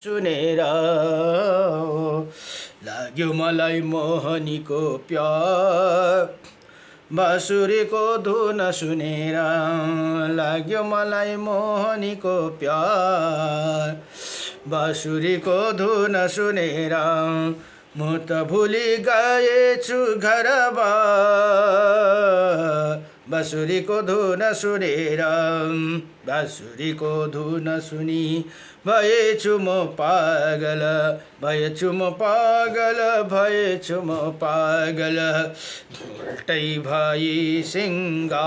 सुनेर लाग्यो मलाई मोहनीको प्यार बाँसुरीको धुन सुनेर लाग्यो मलाई मोहनीको प्यार बाँसुरीको धुन सुनेर म त भुली गएछु घरबार बाँसुरीको धुन सुनेर बाँसुरीको धुन सुनी भएछु म पागल भएछु म पागल भएछु म पागल उल्टै भई सिंगार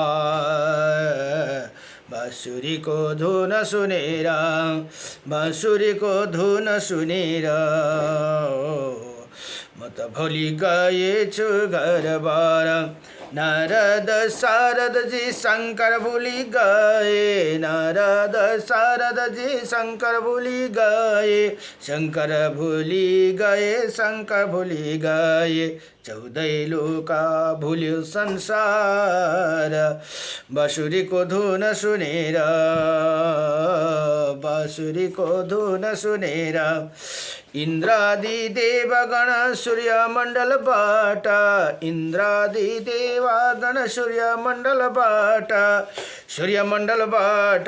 बाँसुरीको धुन सुनेर बाँसुरीको धुन सुनेर म त भुली गएछु घरबार नारद शारद जी शंकर भूली गए नारद शारद जी शंकर भूली गए शंकर भूली गए शंकर भूली गए चौधै लोका भूल्यो संसार बाँसुरीको धुन सुनेर बाँसुरीको धुन सुनेर इन्द्रादि देवगण सूर्यमण्डलबाट इन्द्रादि देवगण सूर्यमण्डलबाट सूर्यमण्डलबाट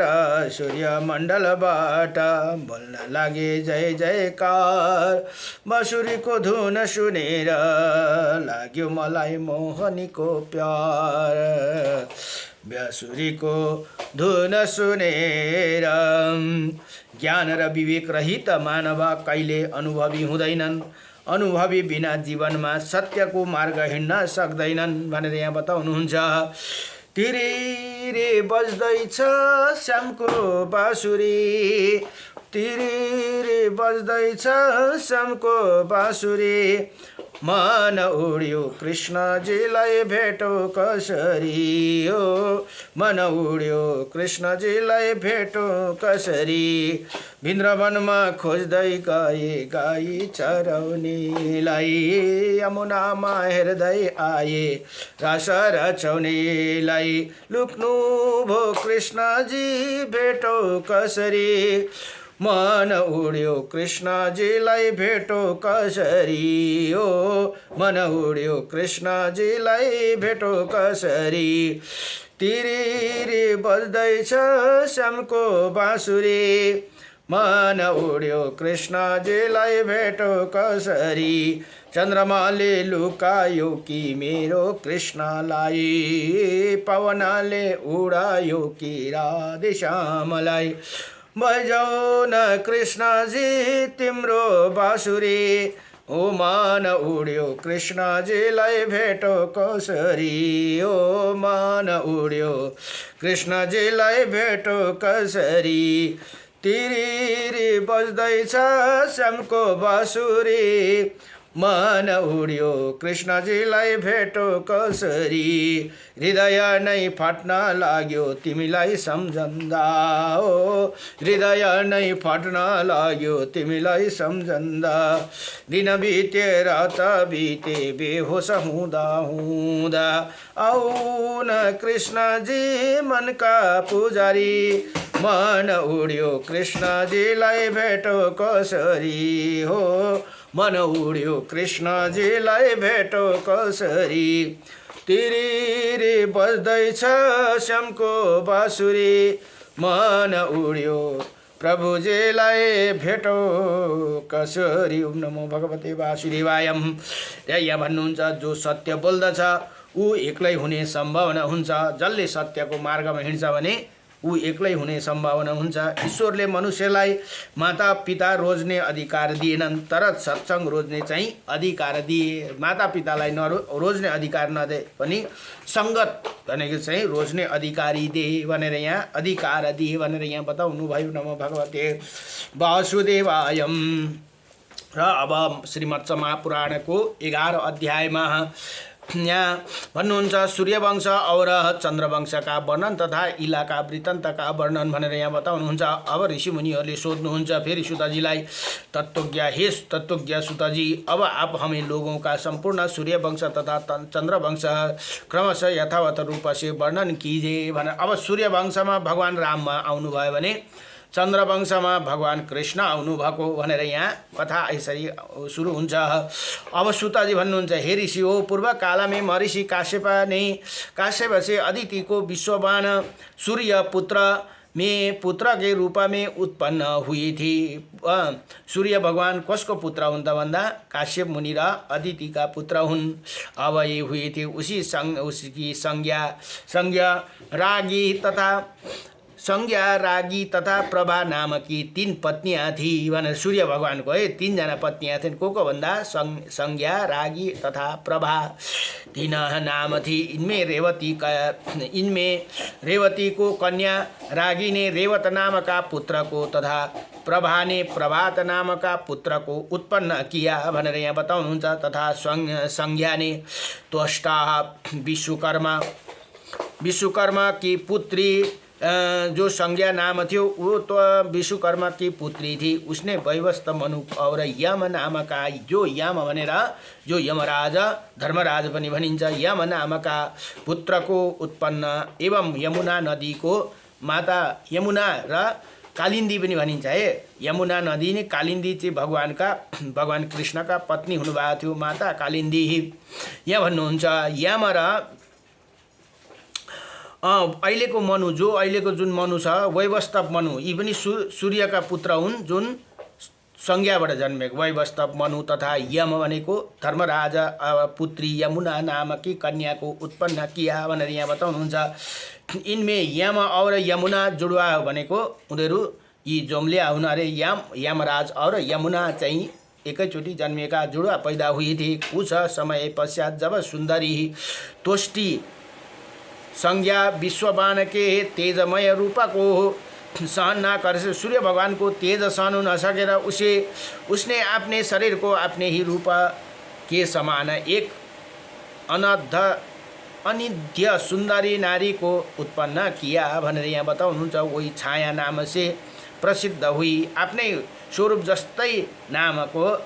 बोल्न लागे जय जयकार बाँसुरीको धुन सुनेर लाग्यो मलाई मोहनीको प्यार बाँसुरीको धुन सुनेर ज्ञान र विवेक रहित मानव कहिले अनुभवी हुँदैनन् अनुभवी बिना जीवनमा सत्यको मार्ग हिँड्न सक्दैनन् भनेर यहाँ बताउनुहुन्छ तिरिरे बज्दैछ श्यामको बाँसुरी तिरिरे बज्दैछ श्यामको बाँसुरी मन उड्यो कृष्णजीलाई भेटो कसरी हो मन उड्यो कृष्णजीलाई भेटो कसरी वृन्दावनमा खोज्दै गए गाई चराउनेलाई यमुनामा हेर्दै आए रस रचाउनेलाई लुक्नु भो कृष्णजी भेटो कसरी मन उड्यो कृष्णजीलाई भेटो कसरी हो मन उड्यो कृष्णजीलाई भेटो कसरी तिरिरी बज्दैछ श्यामको बाँसुरी मन उड्यो कृष्णजीलाई भेटो कसरी चन्द्रमाले लुकायो कि मेरो कृष्णलाई पवनले उडायो कि राधेश्यामलाई बजाऊ न कृष्णजी तिम्रो बाँसुरी ओ मन उड्यो कृष्णजीलाई भेटो कसरी ओ मन उड्यो कृष्णजीलाई भेटो कसरी तिरिरी बज्दैछ श्यामको बाँसुरी मन उड्यो कृष्णजीलाई भेटो कसरी हृदय नै फाट्न लाग्यो तिमीलाई सम्झँदा ओ हृदय नै फाट्न लाग्यो तिमीलाई सम्झँदा दिन बिते रात बिते बेहोस हुँदा हुँदा आऊ न कृष्णजी मनका पुजारी मन उड्यो कृष्णजीलाई भेटो कसरी हो मन उड्यो कृष्णजीलाई भेटो कसरी तिरिरी बज्दैछ श्यामको बाँसुरी मन उड्यो प्रभुजीलाई भेटो कसरी ओम नमो भगवते वासुदेवायम। यहाँ भन्नुहुन्छ जो सत्य बोल्दछ ऊ एक्लै हुने सम्भावना हुन्छ जसले सत्यको मार्गमा हिँड्छ भने ऊ एक्लै हुने सम्भावना हुन्छ। ईश्वरले मनुष्यलाई माता पिता रोज्ने अधिकार दिएनन् तर सत्संग रोज्ने चाहिँ अधिकार दिए। माता पितालाई रोज्ने अधिकार नदिए पनि सङ्गत भनेको चाहिँ रोज्ने अधिकारी दिए भनेर यहाँ अधिकार दिए भनेर यहाँ बताउनु भयो। नमो भगवते वासुदेवायम। र अब श्रीमद् महापुराणको 11 अध्यायमा यहाँ भन्नुहुन्छ सूर्यवंश और चन्द्रवंशका वर्णन तथा इलाका वृत्तान्तका वर्णन भनेर यहाँ बताउनुहुन्छ। अब ऋषिमुनिहरूले सोध्नुहुन्छ फेरि सुतजीलाई तत्वज्ञ हे तत्वज्ञ सुतजी अब आप हमें लोगों का संपूर्ण सूर्यवंश तथा चन्द्रवंश क्रमशः यथावत रूप से वर्णन कीजिए भने अब सूर्यवंशमा भगवान राममा आउनुभयो भने चन्द्रवंशमा भगवान कृष्ण आउनुभएको भनेर यहाँ कथा यसरी सुरु हुन्छ। अब सुतजी भन्नुहुन्छ, हे ऋषि हो, पूर्व कालमै महर्षि काश्यप से अदिति को विश्ववान सूर्य पुत्र में पुत्र के रूप में उत्पन्न हुई थी। सूर्य भगवान कसको पुत्र हुन् त भन्दा काश्यप मुनि र अदिति का पुत्र हुन्। अब ये हुई थी उसकी संज्ञा रागी तथा प्रभा नामकी 3 पत्नियाँ थी भनेर सूर्य भगवान को 3 जना पत्नियाँ थिइन्। को भन्दा संज्ञा रागी तथा प्रभा 3 नाम थी। इनमें रेवती को कन्या रागी ने रेवत नाम का पुत्र को तथा प्रभा ने प्रभात नाम का पुत्र को उत्पन्न किया भनेर यहाँ बताउनुहुन्छ। तथा संज्ञा ने त्वष्टा विश्वकर्मा की पुत्री जो संज्ञा नाम थियो वो तो विश्वकर्मा की पुत्री थी। उसने वैवस्त मनु और यम नाम का जो यम भनेर जो यमराज धर्मराज पनि भनिन्छ यम नाम का पुत्र को उत्पन्न एवं यमुना नदी को माता यमुना र कालिन्दी पनि भनिन्छ है। यमुना नदी ने कालिन्दी चाहिँ भगवान कृष्ण का पत्नी हुनुभएको थियो माता कालिन्दी। यहाँ भन्नुहुन्छ यम र अहिलेको मनु जो अहिलेको जुन मनु छ वैवस्तव मनु यी पनि सूर्यका पुत्र हुन् जुन संज्ञाबाट जन्मेको वैवस्तव मनु तथा यम भनेको धर्मराज पुत्री यमुना नामकी कन्या को उत्पन्न किया भनेर यहाँ बताउनुहुन्छ। इनमें यम और यमुना जुडुवा भनेको उनीहरू यी जोम्लिया हुन् अरे यमराज और यमुना चाहिँ एकैचोटि जन्मिएका जुडुवा पैदा हुई थी। कुछ समय पश्चात जब सुन्दरी तोष्टी संज्ञा विश्ववान के तेजमय रूप को सहन न कर सूर्य भगवान को तेज सहन न सकेर उसने अपने शरीर को अपने ही रूप के समान एक अनिध्य सुंदरी नारी को उत्पन्न किया भनेर यहाँ बताउनुहुन्छ। वही छाया नाम से प्रसिद्ध हुई। आफ्नै स्वरूप जस्तै नामको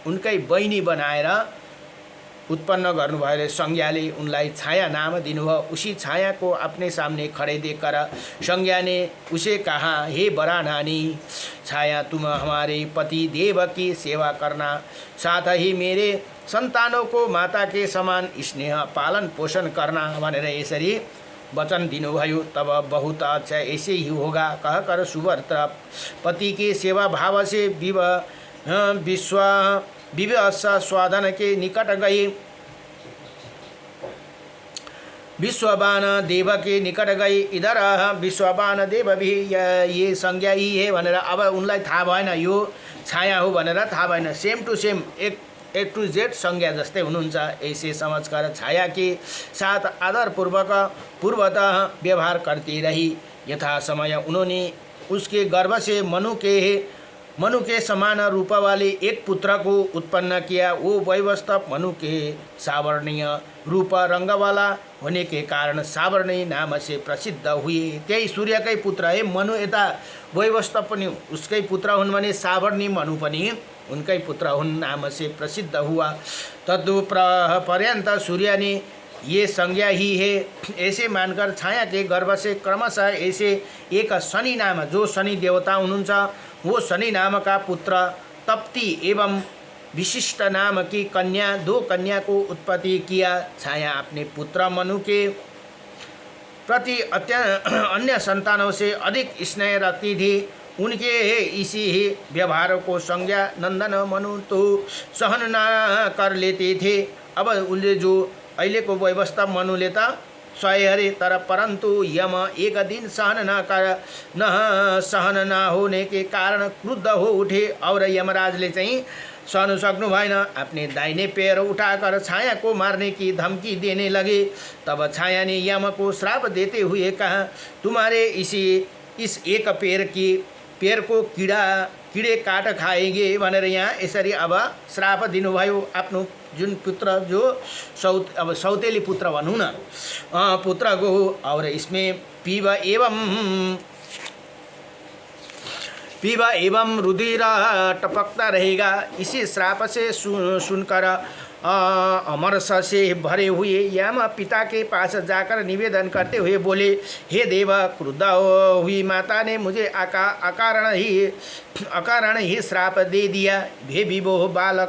उनकै बहिनी बनाएर उत्पन्न गर्नुभयो। संज्ञाले उनलाई छाया नाम दिनुभयो। उसी छाया को अपने सामने खड़े देखकर संज्ञा ने उसे कहा, हे बड़ा नानी छाया, तुम हमारे पति देव की सेवा करना, साथ ही मेरे संतानों को माता के समान स्नेह पालन पोषण करना भनेर यसरी वचन दिनुभयो। तब बहुत अच्छा ऐसे ही होगा कहकर सुव्रत पति के सेवा भाव से विवश स्वादन के निकट गए। विश्ववान देव के निकट गए। इधर विश्ववान देव भी ये संज्ञा ही है भनेर अब उनलाई थाहा भएन यो छाया हो भनेर थाहा भएन। सेम टू सेम ए टू जेड संज्ञा जस्तै हुनुहुन्छ। ऐसे समझकर छाया के साथ आदर पूर्वतः व्यवहार करती रही। यथा समय उन्होंने उसके गर्भ से मनु के समान रूप वाले एक पुत्र को उत्पन्न किया। वो वैवस्तव मनु के सावर्णीय रूप रंग वाला होने के कारण सावर्णी नाम से प्रसिद्ध हुए। त्यही सूर्यकै पुत्र है मनु, यता वैवस्तव पनि उसकै पुत्र हुन् भने सावर्णी मनु पनि उनकै पुत्र हुन्, नाम से प्रसिद्ध हुआ। तदुपर्यंत सूर्य ने ये संज्ञा ही है ऐसे मानकर छाया के गर्भ से क्रमशः ऐसे एक शनि नाम, जो शनि देवता हुनुहुन्छ वो शनि नाम का पुत्र तप्ती एवं विशिष्ट नाम की कन्या, 2 कन्या को उत्पत्ति किया। छाया अपने पुत्र मनु के प्रति अन्य संतानों से अधिक स्नेह रखती थी। उनके इसी ही व्यवहार को संज्ञा नंदन मनु तो सहन न कर लेते थे। अब उनले जो अहिलेको वैवस्तव मनुले त सहे अरे, तर परंतु यम एक दिन सहन न होने के कारण क्रुद्ध हो उठे और यमराजले चाहिँ सहन सक्नु भएन। अपने दाहिने पैर उठाकर छाया को मारने की धमकी देने लगे। तब छाया ने यम को श्राप देते हुए कहा, तुम्हारे इस एक पैर को कीड़े काट खाएंगे भनेर यहाँ यसरी अब श्राप दिनुभयो। आफ्नो जुन पुत्र जो सौतेली पुत्र भनौँ न पुत्र को, और इसमें पीव पीवा एवं रुधिर टपकता रहेगा। इसी श्राप से सुनकर अमरस से भरे हुए यम पिता के पास जाकर निवेदन करते हुए बोले, हे देव, क्रुद्ध हुई माता ने मुझे अकारण ही श्राप दे दिया। हे विभो, बाल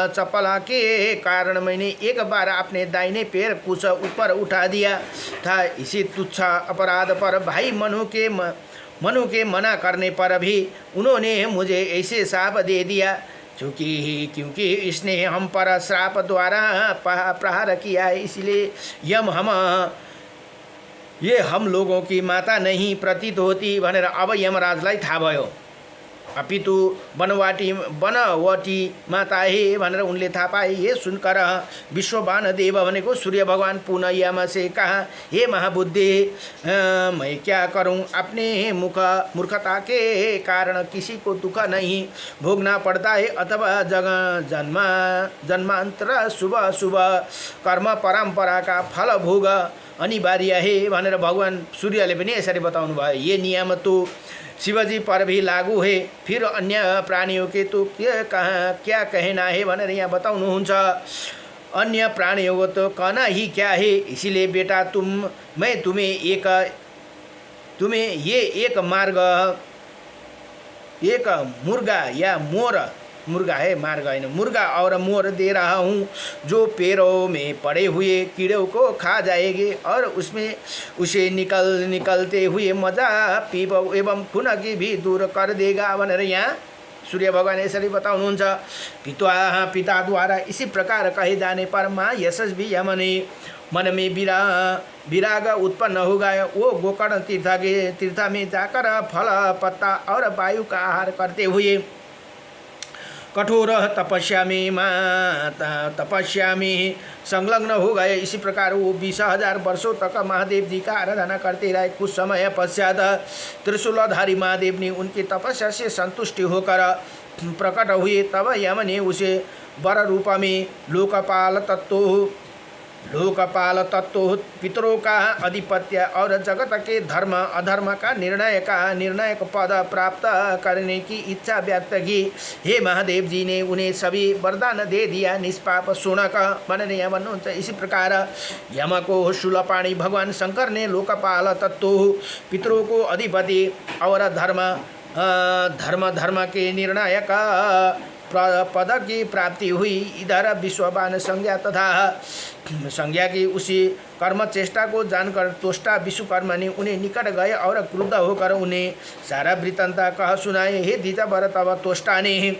चपला के कारण मैंने एक बार अपने दाहिने पैर कुछ ऊपर उठा दिया था। इसी तुच्छ अपराध पर भाई मनु के मना करने पर भी उन्होंने मुझे ऐसे श्राप दे दिया। क्योंकि इसने हम पर श्राप द्वारा प्रहार किया है, इसलिए ये हम लोगों की माता नहीं प्रतीत होती भनेर अब यमराजलाई थाहा भयो। अपितु बनवटी माता हे भनेर उनले थाहा पाए। ये सुनकर विश्ववान देव भनेको सूर्य भगवान पुनः यम से कहा, हे महाबुद्धि, मैं क्या करूं? अपने मूर्खता के कारण किसी को दुख नहीं भोगना पड़ता है अथवा जन्मांतर शुभ कर्म परंपरा का फल भोग अनिवार्य है भनेर भगवान सूर्यले पनि यसरी बताउनु भयो। ये नियम तो शिवजी पर भी लागू है, फिर अन्य प्राणियों के तो क्या कहना है भनेर यहाँ बताउनुहुन्छ। अन्य प्राणियों को तो कहना ही क्या है। इसीलिए बेटा मैं तुम्हें ये एक मुर्गा या मुर्गा और मोर दे रहा हूँ, जो पैरों में पड़े हुए कीड़ों को खा जाएंगे और उसमें उसे निकलते हुए मजा पीप एवं खुन की भी दूर कर देगा भनेर यहाँ सूर्य भगवान यसरी बताउनुहुन्छ। पिता द्वारा इसी प्रकार कहे जाने पर माँ यशस्वी यमने मन में विराग उत्पन्न हो गया। वो गोकर्ण तीर्थ में जाकर फल पत्ता और वायु का आहार करते हुए कठोर तपस्या में संलग्न हो गए। इसी प्रकार वो 20,000 वर्षों तक महादेव जी का आराधना करते रहे। कुछ समय पश्चात त्रिशूलधारी महादेव ने उनकी तपस्या से संतुष्टि होकर प्रकट हुए। तब यम ने उसे वर रूप में लोकपाल तत्व पितरों का अधिपत्य और जगत के धर्म अधर्म का निर्णायक पद प्राप्त करने की इच्छा व्यक्त की। हे महादेव जी ने उन्हें सभी वरदान दे दिया। निष्पाप शुनक भनेर यहाँ भन्नुहुन्छ। इसी प्रकार यम को शूलपाणी भगवान शंकर ने लोकपाल तत्व पितरों को अधिपति और धर्म के निर्णायक पद की प्राप्ति हुई। इधर विश्ववान संज्ञा की उसी कर्म चेष्टा को जानकर तोष्टा विश्वकर्मा ने उन्हें निकट गए और क्रुद्ध होकर उन्हें सारा वृत्तांत कह सुनाए। हे द्विजवर, तब तोष्टा ने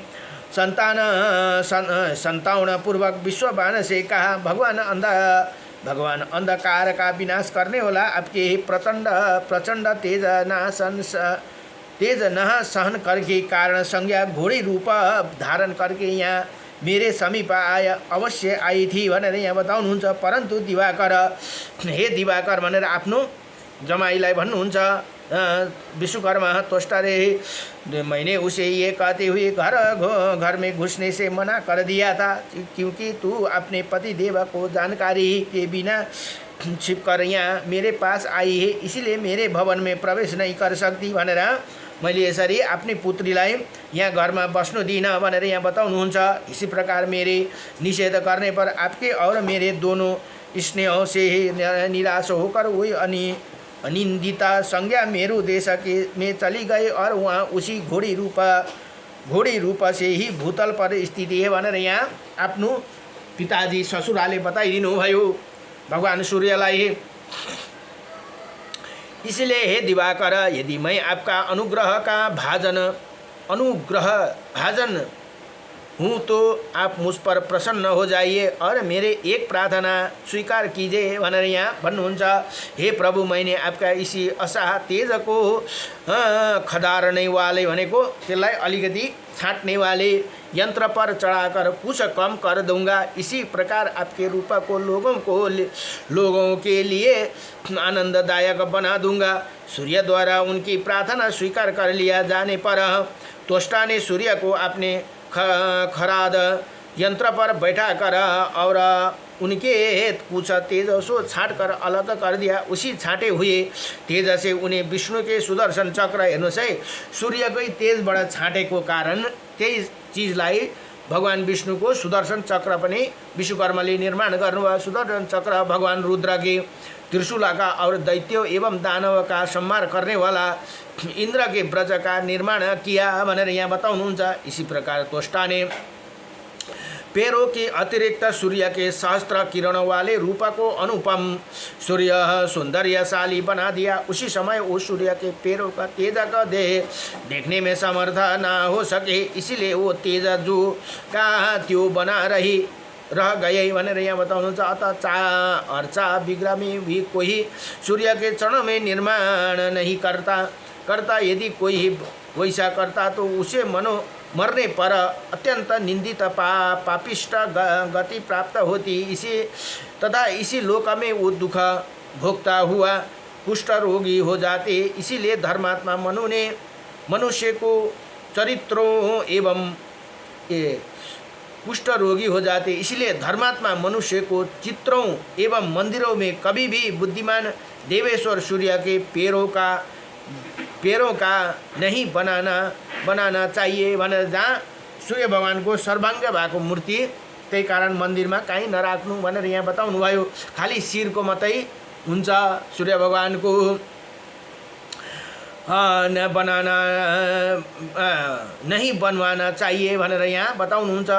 संतान पूर्वक विश्ववान से कहा, भगवान अंधकार का विनाश करने वाला आपके प्रचंड तेज न सहन करके कारण संज्ञा घोड़ी रूप धारण करके यहाँ मेरे समीप अवश्य आई थी भनेर यहाँ बताउनुहुन्छ। परन्तु हे दिवाकर भनेर आफ्नो जमाईलाई भन्नुहुन्छ। विश्वकर्मा तोष्टाले मैंने उसे ये कहते हुए घर में घुसने से मना कर दिया था, क्योंकि तू अपने पति देव को जानकारी के बिना छिपकर यहाँ मेरे पास आई है, इसलिए मेरे भवन में प्रवेश नहीं कर सकती भनेर मैले यसरी अपनी पुत्रीलाई यहाँ घरमा बस्नु दिइनँ भनेर यहाँ बताउनुहुन्छ। इसी प्रकार मेरे निषेध करने पर आपके और मेरे दोनों स्नेह से निराश होकर वही अनिंदिता संज्ञा मेरु देश में चली गई और वहाँ उसी घोड़ी रूप से ही भूतल पर स्थिति है भनेर यहाँ आफ्नो पिताजी ससुराले बताइदिनु भयो भगवान सूर्यलाई। इसलिए हे दिवाकर, यदि मैं आपका अनुग्रह भाजन हूँ तो आप मुझ पर प्रसन्न हो जाइए और मेरे एक प्रार्थना स्वीकार कीजिए भनेर यहाँ भन्नुहुन्छ। हे प्रभु, मैंने आपका इसी असाह तेज को खदारने वाले भनेको त्यसलाई अलिकति छाँटने वाले यंत्र पर चढ़ाकर कुछ कम कर दूंगा। इसी प्रकार आपके रूप को लोगों के लिए आनंददायक बना दूंगा। सूर्य द्वारा उनकी प्रार्थना स्वीकार कर लिया जाने पर त्वष्टा ने सूर्य को अपने खराद यंत्र पर बैठा कर और उनके कुछ तेजसो छाट कर अलग कर दिया। उसी छाटे हुए तेज से उन्हें विष्णु के सुदर्शन चक्र, हेर्नुहोस् है, सूर्यकै तेजबाट छाटेको कारण त्यही चिजलाई भगवान विष्णुको सुदर्शन चक्र पनि विश्वकर्माले निर्माण गर्नुभयो। सुदर्शन चक्र भगवान रुद्र के त्रिशूला का और दैत्यों एवं दानव का संहार करने वाला इंद्र के ब्रज का निर्माण किया भनेर यहाँ बताउनुहुन्छ। इसी प्रकार त्वष्टा ने पेड़ों के अतिरिक्त सूर्य के सहस्त्र किरणों वाले रूप को अनुपम सूर्य सौंदर्यशाली बना दिया। उसी समय वो सूर्य के पेड़ों का तेज का देह देखने में समर्थ ना हो सके, इसीलिए वो तेज जो का त्यो बना रह गए भनेर यहाँ बताउनुहुन्छ। अतः अर्चा विग्रह में भी कोई सूर्य के चरणों में निर्माण नहीं करता। यदि कोई वैसा करता तो उसे मरने पर अत्यंत निंदित पापिष्ट गति प्राप्त होती। इसी लोक में वो दुख भोगता हुआ कुष्ठ रोगी हो जाते। इसीलिए धर्मात्मा मनु ने मनुष्य को चरित्रों एवं कुष्ठ रोगी हो जाते। इसलिए धर्मात्मा मनुष्य को चित्रों एवं मंदिरों में कभी भी बुद्धिमान देवेश्वर सूर्य के पैरों का नहीं बनाना चाहिए भनेर जहाँ सूर्य भगवान को सर्वांग भएको मूर्ति त्यही कारण मन्दिरमा कहीँ नराख्नु भनेर यहाँ बताउनु भयो। खाली शिरको मात्रै हुन्छ सूर्य भगवान को नहीं बनवाना चाहिए भनेर यहाँ बताउनुहुन्छ।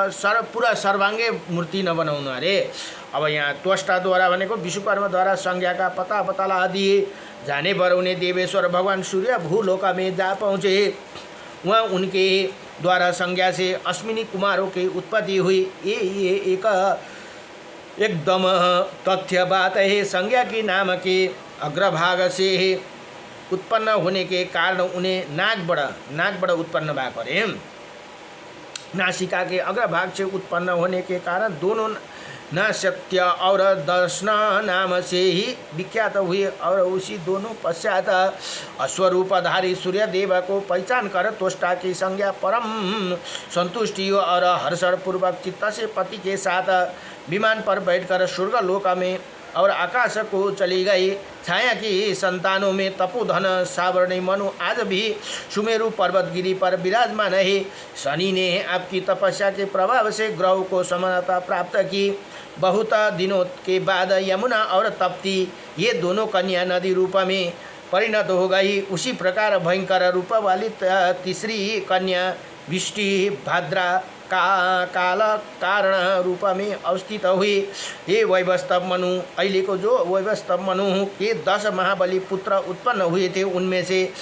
पुरा सर्वाङ्गे मूर्ति नबनाउनु अरे। अब यहाँ त्वष्टाद्वारा भनेको विश्वकर्माद्वारा संज्ञा पता लगा दिए जाने पर उन्हें देवेश्वर भगवान सूर्य भूलोक में जा पहुँचे। वहाँ उनके द्वारा संज्ञा से अश्विनी कुमारों की उत्पत्ति हुई। ये एकदम तथ्य बात है। संज्ञा के नाम के अग्रभाग से उत्पन्न होने के कारण उन्हें नाकबाट उत्पन्न भएको अरे। नासिका के अग्रभाग से उत्पन्न होने के कारण दोनों न सत्य और दर्शन नाम से ही विख्यात हुए और उसी दोनों पश्चात अश्वरूपधारी सूर्य देव को पहचान कर त्वष्टा की संज्ञा परम संतुष्टि और हर्षण पूर्वक चित्त से पति के साथ विमान पर बैठकर स्वर्गलोक में और आकाश को चली गई। छाया की संतानों में तपोधन सावर्णी मनु आज भी सुमेरु पर्वतगिरी पर विराजमान है। शनि ने आपकी तपस्या के प्रभाव से ग्रह को समानता प्राप्त की। बहुत दिनों के बाद यमुना और तप्ती ये दोनों कन्या नदी रूप में परिणत हो गई। उसी प्रकार भयंकर रूप वाली तीसरी कन्या विष्टि भाद्रा काल कारण रूप में अवस्थित हुई। ये वैवस्वत मनु अहिलेको जो वैवस्वत मनु ये 10 महाबली पुत्र उत्पन्न हुए थे। उनमें से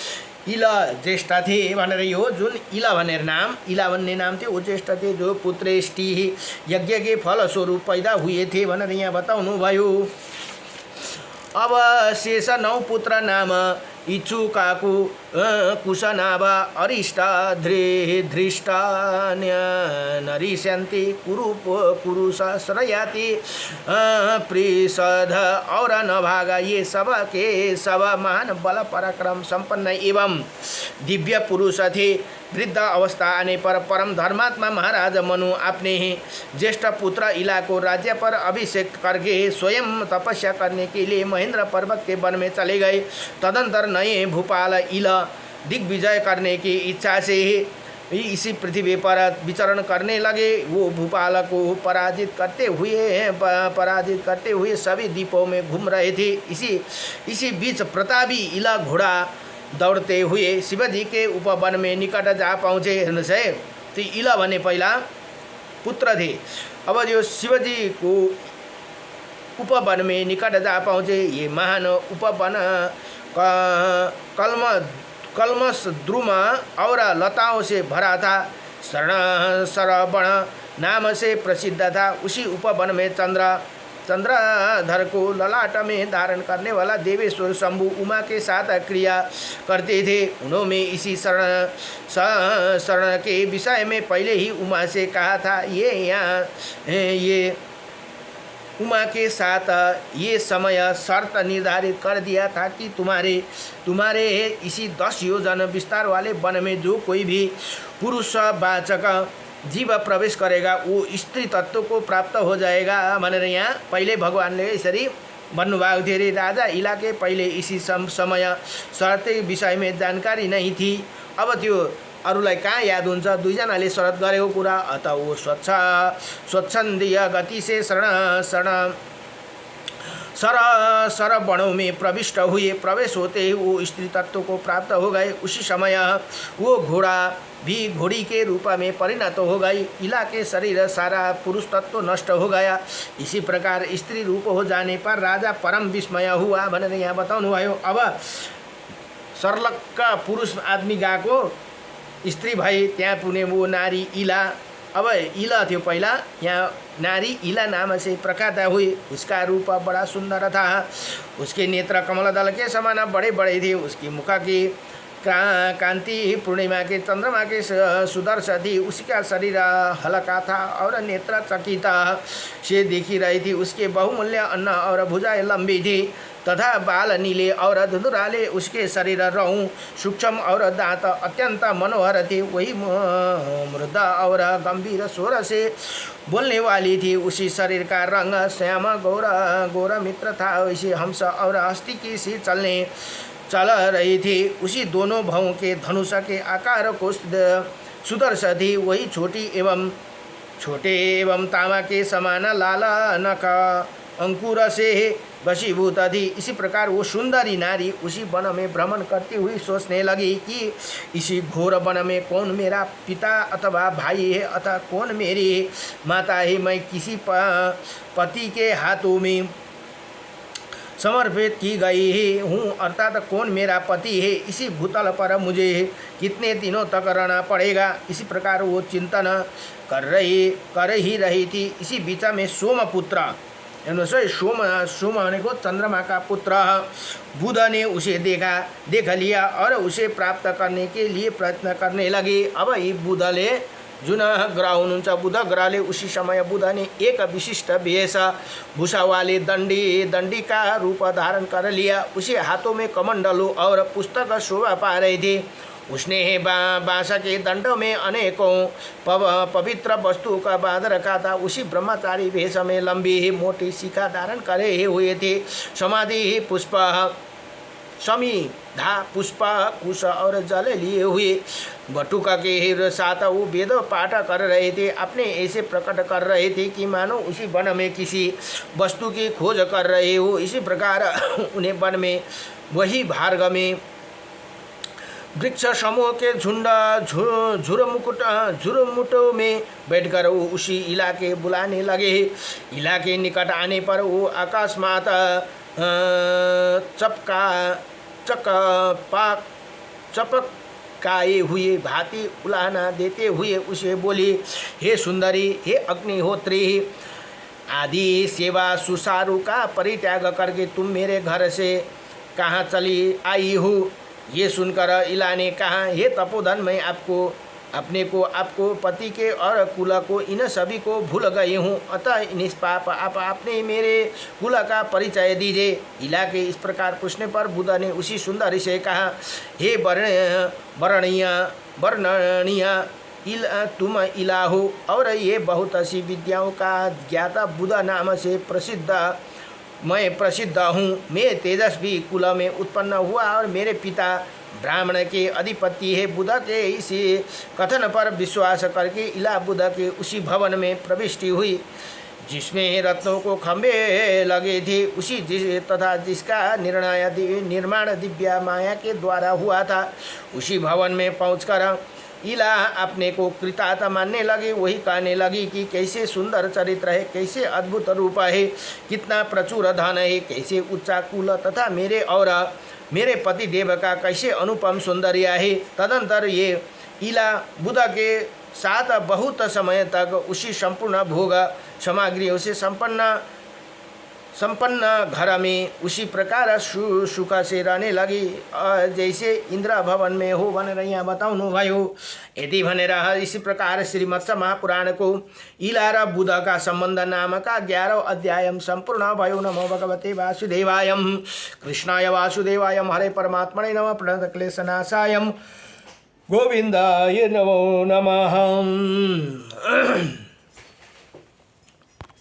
इला ज्येष्ठ थे भनेर यो जुन इला भनेर नाम इला भन्ने नाम थियो वो ज्येष्ठ थे जो पुत्रेष्टि यज्ञ के फलस्वरूप पैदा हुए थे भनेर यहाँ बताउनु भयो। अब शेष 9 पुत्र नाम इच्छुकाकु कुशनाभ अरिष्ट धृष्ट नरिष्यन्ति कुरुष श्रयाति प्रीषद और नभाग ये सब के सब महान बल पराक्रम संपन्न एवं दिव्य पुरुष थे। वृद्ध अवस्था आने पर परम धर्मात्मा महाराज मनु अपने ही ज्येष्ठ पुत्र इला को राज्य पर अभिषेक करके स्वयं तपस्या करने के लिए महेंद्र पर्वत के वन में चले गए। तदंतर नए भूपाल इला दिग्विजय करने की इच्छा से इसी पृथ्वी पर विचरण करने लगे। वो भूपाल को पराजित करते हुए सभी द्वीपों में घूम रहे थे। इसी बीच प्रतापी इला घोड़ा दौड़ते हुए शिवजी के उपवन में निकट जा पहुँचे। हेर्नुहोस् है, तो इला भने पहिला पुत्र थे। अब यो शिवजी को उपवन में निकट जा पहुँचे। ये महान उपवन कलमस द्रुम और लताओं से भरा था। सरवण नाम से प्रसिद्ध था। उसी उपवन में चंद्रधर को ललाट में धारण करने वाला देवेश्वर शंभु उमा के साथ क्रिया करते थे। उन्होंने इसी शरण के विषय में पहले ही उमा से कहा था। ये उमा के साथ ये समय शर्त निर्धारित कर दिया था कि तुम्हारे इसी 10 योजन विस्तार वाले वन में जो कोई भी पुरुषवाचक जीव प्रवेश करेगा वो स्त्री तत्व को प्राप्त हो जाएगा भनेर यहाँ पहिले भगवानले यसरी भन्नुभएको थियो। अरे राजा इलाके पहिले इसी समय शर्त विषय में जानकारी नहीं थी। अब त्यो अरूलाई कहाँ याद हुन्छ, दुईजनाले शरत गरेको कुरा। अत वो स्वच्छन्दीय गति से सर बणों में प्रविष्ट हुए। प्रवेश होते ही वो स्त्री तत्व को प्राप्त हो गए। उसी समय वो घोड़ा भी घोड़ी के रूप में परिणत हो गई। इला के शरीर सारा पुरुष तत्व नष्ट हो गया। इसी प्रकार स्त्री रूप हो जाने पर राजा परम विस्मय हुआ भनेर यहाँ बताउनु भयो। अब सर्लक्क पुरुष आदमी गएको, स्त्री भई, त्यहाँ पुग्ने वो नारी इला। अब इला थियो पहिला, यहाँ नारी इला नाम से प्रख्यात हुई। उसका रूप बड़ा सुंदर था। उसके नेत्र कमल दल के समान बड़े बड़े थे। उसकी मुख की कांति पूर्णिमा के चंद्रमा के सुदर्श थी। उसका शरीर हल्का था और नेत्र चकित से दिखी रही थी। उसके बहुमूल्य अन्न और भुजाएं लंबी थी तथा बाल नीले और धुंधुराले। उसके शरीर रहूं सूक्ष्म और दांत अत्यंत मनोहर थे। वही मृदा और गंभीर स्वर से बोलने वाली थी। उसी शरीर का रंग श्याम गौर मित्र था। वैसे हंस और हस्ती की सी चल रही थी। उसी दोनों भवों के धनुष के आकार को सुदर्श थी। वही छोटे एवं तामा के समान लाल नख अंकुर से वशीभूत थी। इसी प्रकार वो सुंदरी नारी उसी वन में भ्रमण करती हुई सोचने लगी कि इसी घोर वन में कौन मेरा पिता अथवा भाई है अथवा कौन मेरी माता है। मैं किसी पति के हाथों में समर्पित की गई हूँ, अर्थात कौन मेरा पति है। इसी भूतल पर मुझे कितने दिनों तक रहना पड़ेगा। इसी प्रकार वो चिंतन कर ही रही थी। इसी बीच में सोमपुत्र, सोम भनेको चंद्रमा का पुत्र बुध ने उसे देख लिया और उसे प्राप्त करने के लिए प्रयत्न करने लगे। अब ये बुधले जुन ग्रह हुनुहुन्छ, बुध ग्रहले उसी समय बुध ने एक विशिष्ट वेश भूषा वाले दंडी का रूप धारण कर लिया। उसे हाथों में कमंडलों और पुस्तक शोभा पा रहे थे। उसने बांस के दंडों में अनेकों पवित्र वस्तु का बांध रखा था। उसी ब्रह्मचारी वेश में लंबी मोटी शिखा धारण करे हुए थे। समाधि पुष्प समिधा पुष्प कुश और जल लिए हुए बटुका के साथ वो वेद पाठ कर रहे थे। अपने ऐसे प्रकट कर रहे थे कि मानो उसी वन में किसी वस्तु की खोज कर रहे हो। इसी प्रकार उन्हें वन में वही भार्ग में वृक्ष समूह के झुरमुटों में बैठकर वो उसी इलाके बुलाने लगे। इलाके निकट आने पर वो अकस्मात चपकाए हुए भांति उलाहना देते हुए उसे बोली, हे सुंदरी, हे अग्निहोत्री, आदि सेवा सुसारू का परित्याग करके तुम मेरे घर से कहाँ चली आई हो। ये सुनकर इला ने कहा, हे तपोधन, मैं आपको पति के और कुल को इन सभी को भूल गई हूँ। अतः निष्पाप आप आपने मेरे कुल का परिचय दीजिए। इला के इस प्रकार पूछने पर बुध ने उसी सुंदरी से कहा, हे वर्णनीय तुम इला हो और ये बहुत सी विद्याओं का ज्ञाता बुध नाम से मैं प्रसिद्ध हूँ। मैं तेजस्वी कुल में उत्पन्न हुआ और मेरे पिता ब्राह्मण के अधिपति है। बुध के इसी कथन पर विश्वास करके इला बुध के उसी भवन में प्रविष्टि हुई जिसमें रत्नों को खंभे लगे थे। उसी तथा जिसका निर्माण दिव्या माया के द्वारा हुआ था। उसी भवन में पहुंचकर इला अपने को कृतार्थ मानने लगी। वही कहने लगी कि कैसे सुंदर चरित्र है, कैसे अद्भुत रूप है, कितना प्रचुर धन है, कैसे उच्चा कुल तथा मेरे पति देव का कैसे अनुपम सौंदर्य है। तदंतर ये इला बुध के साथ बहुत समय तक उसी संपूर्ण भोग सामग्रियों से संपन्न घर में उसी प्रकार सुख से रहने लगी जैसे इंद्र भवन में हो भनेर यहाँ बताउनु भयो। यदि भनेर इसी प्रकार श्रीमत्स्य महापुराण को इला र बुध का संबंध नाम का 11 अध्याय संपूर्ण भयो। नमो भगवते वासुदेवाय, कृष्णाय वासुदेवाय, हरे परमात्मने नमः, प्रणत क्लेशनाशाय गोविन्दाय नमो नमः।